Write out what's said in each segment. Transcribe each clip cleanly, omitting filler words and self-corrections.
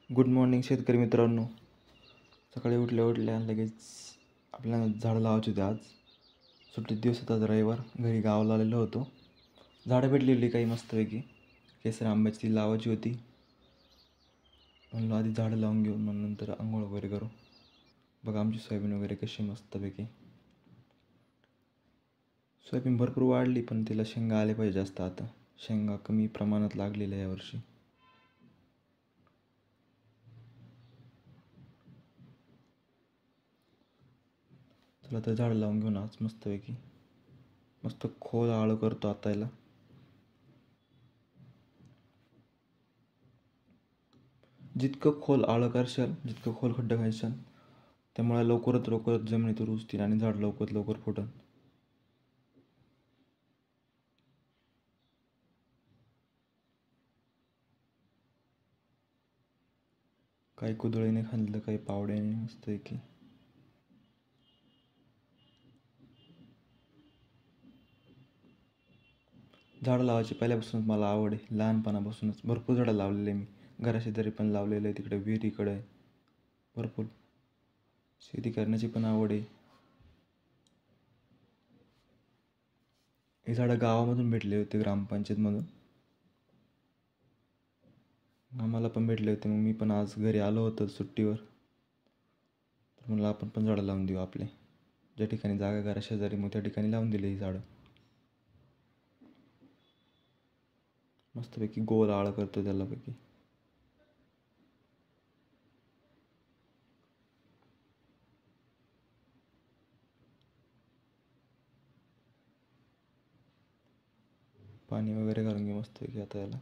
Good morning शेतकरी मित्रांनो. सकाळी उठल्या लगेच आपल्याला झाडं लावायची होती. आज सुट्टीत दिवस होता, रविवार. घरी गावाला आलेलो होतो. झाडं भेटलेली काही मस्तपैकी. केसर आंब्याची ती लावायची होती. म्हणलं आधी झाडं लावून घेऊन मग नंतर आंघोळ वगैरे करू. बघा आमची सोयाबीन वगैरे कशी मस्तपैकी. सोयाबीन भरपूर वाढली, पण तिला शेंगा आले पाहिजे जास्त. आता शेंगा कमी प्रमाणात लागलेल्या यावर्षी. चला तर झाडं लावून घेऊन आज मस्तपैकी. मस्त खोल आळं करतो आता याला. जितकं खोल आळं करशाल, जितकं खोल खड्डं घालशाल, त्यामुळे लवकरात जमिनीत रुजतील आणि झाड लवकरात लवकर फुटन. काही कुदळीने खाल्लं, काही पावड्याने मस्तपैकी. झाडं लावायची पहिल्यापासूनच मला आवड आहे. लहानपणापासूनच भरपूर झाडं लावलेले मी. घराशेजारी पण लावलेलं आहे, तिकडे विहिरीकडे आहे. भरपूर शेती करण्याची पण आवड आहे. हे झाडं गावामधून भेटले होते, ग्रामपंचायतमधून. आम्हाला पण भेटले होते. मग मी पण आज घरी आलो होतो सुट्टीवर. तर म्हणलं आपण पण झाडं लावून देऊ आपले. ज्या ठिकाणी जागा घराशेजारी, मग त्या ठिकाणी लावून दिले ही झाडं. मस्तपैकी गोल आळं करतो त्यालापैकी. पाणी वगैरे घालून घे मस्तपैकी आता याला.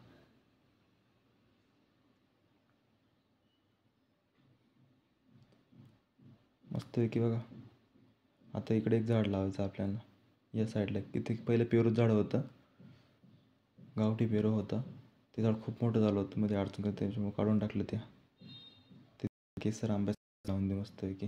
मस्तपैकी बघा. आता इकडे एक झाड लावायचं आपल्याला. या साईडला तिथे पहिलं पेरूचं झाड होतं, गावठी पेरू होता. ते झाड खूप मोठं झालं होतं, मध्ये अडचण करते त्याच्यामुळे काढून टाकलं. ते केसर आंब्या लावून दे मस्तपैकी.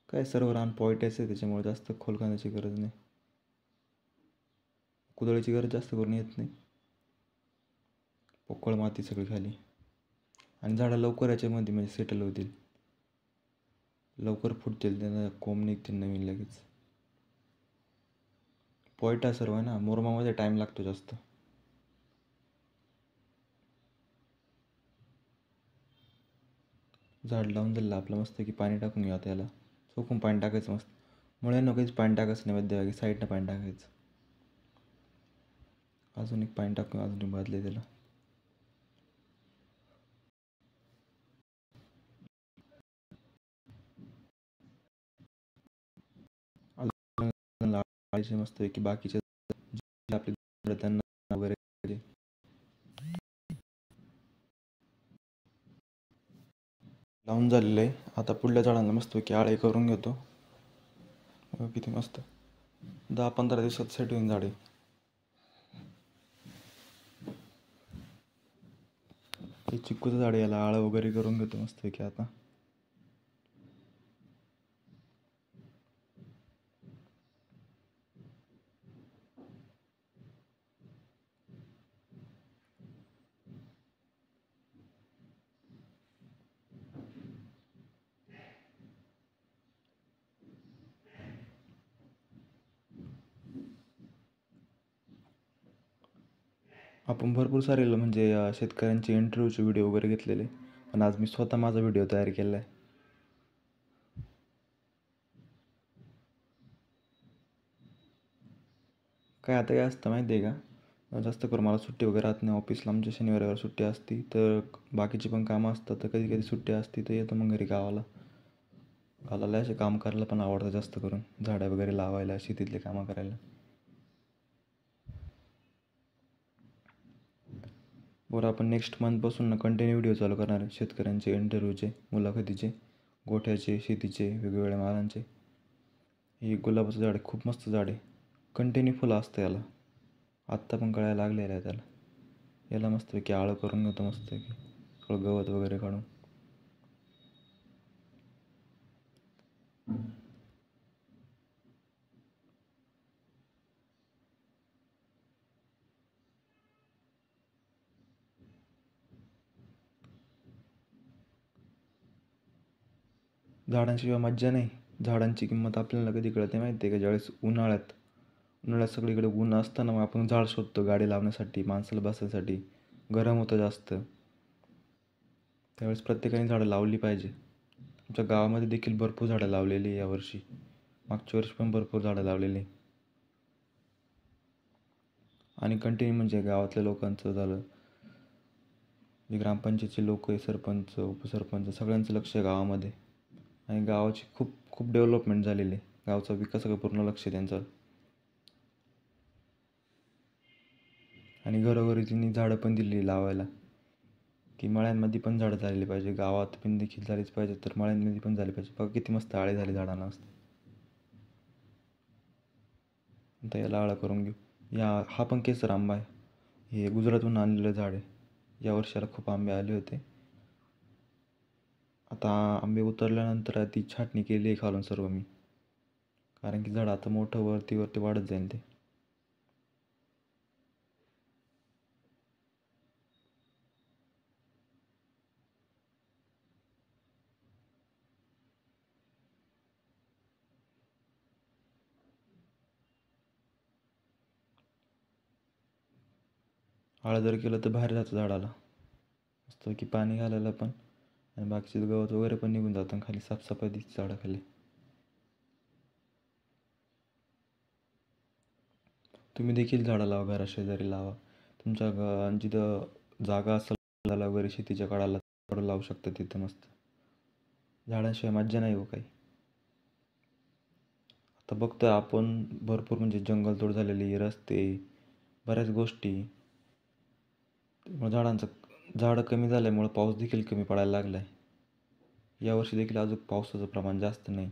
काय सर्व रान पॉईंटच आहे, त्याच्यामुळे जास्त खोल खाण्याची गरज नाही. कुदळीची गरज जास्त करून येत नाही. पोकळ माती सगळी खाली. आणि झाडं लवकर याच्यामध्ये म्हणजे सेटल होतील, लवकर फुटतील. त्यांना कोंब निघतील नवीन लगेच. पॉईंटा सर्व आहे ना, मुरमामध्ये टाईम लागतो जास्त. झाड लावून झालं आपलं. मस्त की पाणी टाकून घ्या त्याला. चोखून पाणी टाकायचं मस्त. मुळ्यांना काहीच पाणी टाकायचं नाही, मध्यभागी साईडनं पाणी टाकायचं. अजून एक पाणी टाकून अजून एक बादली त्याला. लावायचे मस्तपैकी बाकीचे आपले त्यांना वगैरे. लावून झालेलं आहे. आता पुढल्या झाडांना मस्तपैकी आळे करून घेतो. किती मस्त 10-15 दिवसात सेट होईल झाडे. हे चिक्कूचं झाड, याला आळं वगैरे करून घेतो मस्तपैकी आता. आपण भरपूर सारे म्हणजे शेतकऱ्यांचे इंटरव्ह्यूचे व्हिडिओ वगैरे घेतलेले, पण आज मी स्वतः माझा व्हिडिओ तयार केला आहे. काय आता काय असतं माहिती आहे का, जास्त करून मला सुट्टी वगैरे राहत नाही ऑफिसला. आमच्या शनिवार सुट्टी असती, तर बाकीची पण कामं असतात. तर कधी कधी सुट्टी असती तर येतो मग घरी गावाला. गावाला असे काम करायला पण आवडतं जास्त करून, झाडं वगैरे लावायला, शेतीतले कामं करायला. बरं, आपण नेक्स्ट मंथपासून ना कंटिन्यू व्हिडिओ चालू करणार आहे शेतकऱ्यांचे इंटरव्ह्यूचे, मुलाखतीचे, गोठ्याचे, शेतीचे, वेगवेगळ्या मालांचे. हे गुलाबाचं झाड खूप मस्त झाड आहे. कंटिन्यू फुलं असतं याला. आत्ता पण कळायला लागलेलं आहे त्याला. याला मस्तपैकी आळं करून घेतो मस्तपैकी, थोडं गवत वगैरे काढून. झाडांशिवाय मज्जा नाही. झाडांची किंमत आपल्याला कधी कळते माहिती आहे का? ज्यावेळेस उन्हाळ्यात सगळीकडे ऊन असताना मग आपण झाड शोधतो गाडी लावण्यासाठी, माणसाला बसायसाठी. गरम होतं जास्त. त्यावेळेस प्रत्येकाने झाडं लावली पाहिजे. आमच्या गावामध्ये देखील भरपूर झाडं लावलेली आहे यावर्षी. मागच्या वर्षी पण भरपूर झाडं लावलेली. आणि कंटिन्यू म्हणजे गावातल्या लोकांचं झालं, जे ग्रामपंचायतचे लोक आहे, सरपंच, उपसरपंच, सगळ्यांचं लक्ष आहे गावामध्ये. आणि गावाची खूप खूप डेव्हलपमेंट झालेली आहे. गावचा विकासाकडे पूर्ण लक्ष आहे त्यांचं. आणि घरोघरी त्यांनी झाडं पण दिलेली लावायला, की मळ्यांमध्ये पण झाडं झालेली पाहिजे. गावात पण देखील झालीच पाहिजे, तर मळ्यांमध्ये पण झाली पाहिजे. बघा किती मस्त आळे झाले झाडांना असते. आता याला आळा करून घेऊ. हा पण केसर आंबा आहे. हे गुजरातहून आणलेलं झाड आहे. या वर्षाला खूप आंबे आले होते. आता आंबे उतरल्यानंतर ती छाटणी केली आहे खालून सर्व मी, कारण की झाड आता मोठं वरती वाढत जाईल ते. आळं जर केलं तर बाहेर जातं झाडाला मस्त, की पाणी घालायला पण, आणि बाकीचे गवत वगैरे पण निघून जातं. खाली साफसफाई दिसते झाडाखाली. तुम्ही देखील झाडं लावा, घराशेजारी लावा. तुमच्या जिथं जागा असेल वगैरे शेतीच्या काळाला झाडं लावू शकता तिथं मस्त. झाडांशिवाय मज्जा नाही हो काही. आता बघतोय आपण भरपूर म्हणजे जंगलतोड झालेली, रस्ते, बऱ्याच गोष्टी. झाडं कमी झाल्यामुळं पाऊस देखील कमी पडायला लागला आहे. यावर्षी देखील अजून पावसाचं प्रमाण जास्त नाही.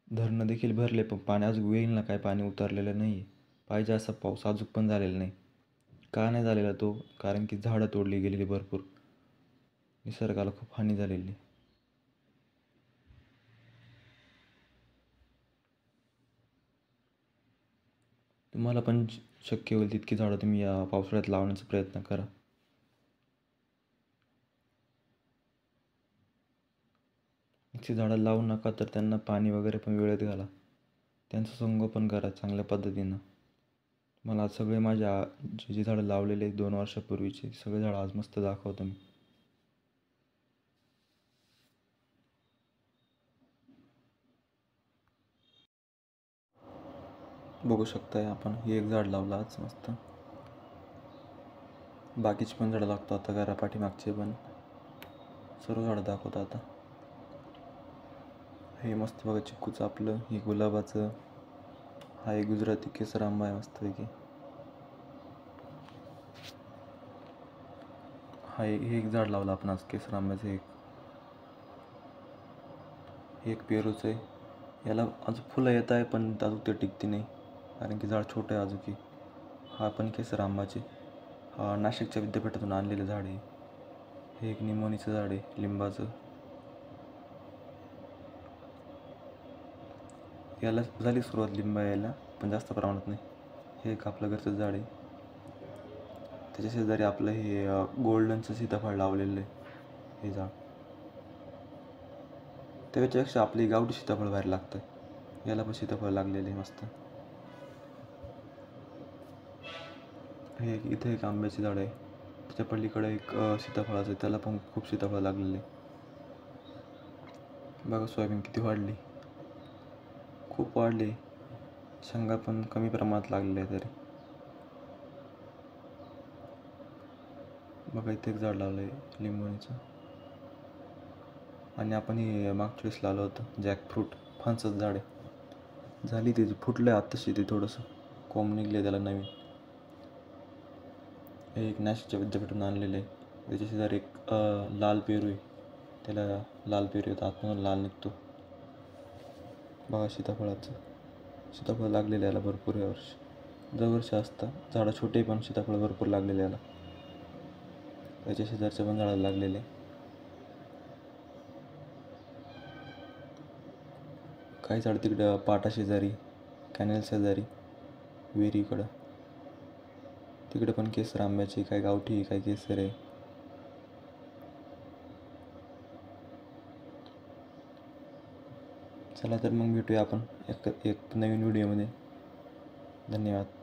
धरणं देखील भरले, पण पाणी अजून येईल ना, काय पाणी उतरलेलं नाही आहे. पाहिजे असा पाऊस अजून पण झालेला नाही. का नाही झालेला तो? कारण की झाडं तोडली गेलेली भरपूर. निसर्गाला खूप हानी झालेली. तुम्हाला पण शक्य होईल तितकी झाडं तुम्ही या पावसाळ्यात लावण्याचा प्रयत्न करा. ती झाडं लावू नका, तर त्यांना पाणी वगैरे पण वेळेत घाला. त्यांचं संगोपन करा चांगल्या पद्धतीनं. मला आज सगळे माझ्या जे झाडं लावलेले 2 वर्षापूर्वीचे सगळे झाडं आज मस्त दाखवतो मी. बघू शकताय आपण, हे एक झाड लावलं आज मस्त. बाकीची पण झाडं लागतो आता, घरा पाठीमागचे पण सर्व झाडं दाखवतो आता. हे मस्त बघा चिक्कूचं आपलं, हे गुलाबाचं, हा एक गुजराती केसर आंबा आहे मस्तपैकी. हे एक झाड लावलं आपण आज केसर आंब्याचं. एक पेरूचं आहे. याला अजून फुलं येत आहे, पण अजून ते टिकते नाही, कारण की झाड छोटं आहे अजून. हा पण केसर आंबाचे, हा नाशिकच्या विद्यापीठातून आणलेलं झाड आहे. हे एक निमोनीचं झाड आहे, लिंबाचं. याला झाली सुरुवात लिंबा यायला, पण जास्त प्रमाणात नाही. हे एक आपलं घरचं झाड आहे. त्याच्या शेजारी आपलं हे गोल्डनचं सीताफळ लावलेलं आहे हे झाड. त्याच्यापेक्षा आपली गावठी सीताफळ बाहेर लागतं. याला पण सीताफळ लागलेलं आहे मस्त. हे इथं एक आंब्याची झाड आहे, त्याच्या पलीकडे एक सीताफळाचं आहे, त्याला पण खूप सीताफळ लागलेले. बघा सोयाबीन किती वाढली, खूप वाढली. शेंगा पण कमी प्रमाणात लागलेल्या आहे तरी. बघा इथे एक झाड लावलं आहे लिंबोणीचं. आणि आपण हे मागच्या वेळेस लावलं होतं जॅकफ्रूट, फणसाचं झाड आहे. झाली त्याची, फुटलं आहे आत्ताशी ते, थोडंसं कोंब निघले त्याला नवीन. हे एक नाशिकच्या विद्यापीठातून आणलेलं आहे. त्याच्या शेजारी एक लाल पेरू आहे, त्याला लाल पेरू येतं, आतमधून लाल निघतो. बघा सीताफळ लागलेलं याला भरपूर यावर्षी. दरवर्षी असतं, झाडं छोटे पण सीताफळ भरपूर लागलेले याला. त्याच्या शेजारच्या पण झाडाला लागलेले. काही झाड तिकडं पाटा शेजारी, कॅनेल शेजारी, विहिरीकडं, तिकडे पण केसर आंब्याची, काय गावठी, काय केसर आहे. चला तर मग भेटूया आपण एक नवीन व्हिडिओमध्ये. धन्यवाद.